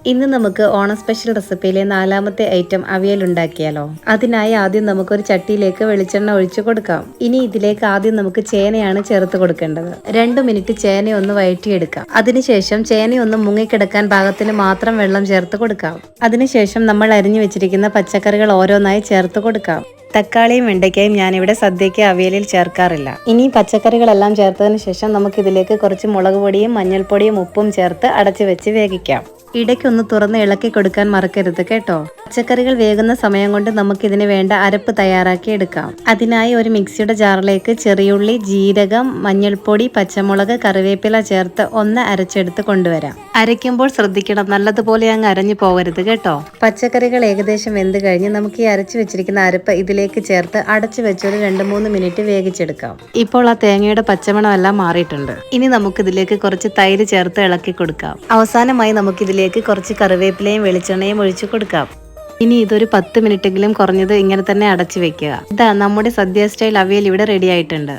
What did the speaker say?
ഇന്ന് നമുക്ക് ഓണം സ്പെഷ്യൽ റെസിപ്പിയിലെ നാലാമത്തെ ഐറ്റം അവിയൽ ഉണ്ടാക്കിയാലോ. അതിനായി ആദ്യം നമുക്കൊരു ചട്ടിയിലേക്ക് വെളിച്ചെണ്ണ ഒഴിച്ചു കൊടുക്കാം. ഇനി ഇതിലേക്ക് ആദ്യം നമുക്ക് ചേനയാണ് ചേർത്ത് കൊടുക്കേണ്ടത്. 2 മിനിറ്റ് ചേന ഒന്ന് വഴറ്റിയെടുക്കാം. അതിനുശേഷം ചേന ഒന്ന് മുങ്ങിക്കിടക്കാൻ പാകത്തിന് മാത്രം വെള്ളം ചേർത്ത് കൊടുക്കാം. അതിനുശേഷം നമ്മൾ അരിഞ്ഞു വെച്ചിരിക്കുന്ന പച്ചക്കറികൾ ഓരോന്നായി ചേർത്ത് കൊടുക്കാം. തക്കാളിയും വെണ്ടയ്ക്കയും ഞാനിവിടെ സദ്യയ്ക്ക് അവിയലിൽ ചേർക്കാറില്ല. ഇനി പച്ചക്കറികളെല്ലാം ചേർത്തതിന് ശേഷം നമുക്കിതിലേക്ക് കുറച്ച് മുളക് പൊടിയും മഞ്ഞൾപ്പൊടിയും ഉപ്പും ചേർത്ത് അടച്ചു വെച്ച് വേവിക്കാം. ഇടയ്ക്കൊന്ന് തുറന്ന് ഇളക്കി കൊടുക്കാൻ മറക്കരുത് കേട്ടോ. പച്ചക്കറികൾ വേകുന്ന സമയം കൊണ്ട് നമുക്കിതിന് വേണ്ട അരപ്പ് തയ്യാറാക്കി എടുക്കാം. അതിനായി ഒരു മിക്സിയുടെ ജാറിലേക്ക് ചെറിയുള്ളി, ജീരകം, മഞ്ഞൾപ്പൊടി, പച്ചമുളക്, കറിവേപ്പില ചേർത്ത് ഒന്ന് അരച്ചെടുത്ത് കൊണ്ടുവരാം. അരയ്ക്കുമ്പോൾ ശ്രദ്ധിക്കണം, നല്ലതുപോലെ അങ്ങ് അരഞ്ഞു പോകരുത് കേട്ടോ. പച്ചക്കറികൾ ഏകദേശം വെന്ത് കഴിഞ്ഞ് നമുക്ക് ഈ അരച്ചു വെച്ചിരിക്കുന്ന അരപ്പ് ഇതിലേക്ക് ചേർത്ത് അടച്ചു വെച്ചൊരു 2-3 മിനിറ്റ് വേവിച്ചെടുക്കാം. ഇപ്പോൾ ആ തേങ്ങയുടെ പച്ചമണം എല്ലാം മാറിയിട്ടുണ്ട്. ഇനി നമുക്കിതിലേക്ക് കുറച്ച് തൈര് ചേർത്ത് ഇളക്കി കൊടുക്കാം. അവസാനമായി നമുക്കിതിലേക്ക് കുറച്ച് കറിവേപ്പിലയും വെളിച്ചെണ്ണയും ഒഴിച്ചു കൊടുക്കാം. ഇനി ഇതൊരു 10 മിനിറ്റെങ്കിലും കുറഞ്ഞത് ഇങ്ങനെ തന്നെ അടച്ചു വെക്കുക. ഇതാ നമ്മുടെ സദ്യ സ്റ്റൈൽ അവിയൽ ഇവിടെ റെഡി ആയിട്ടുണ്ട്.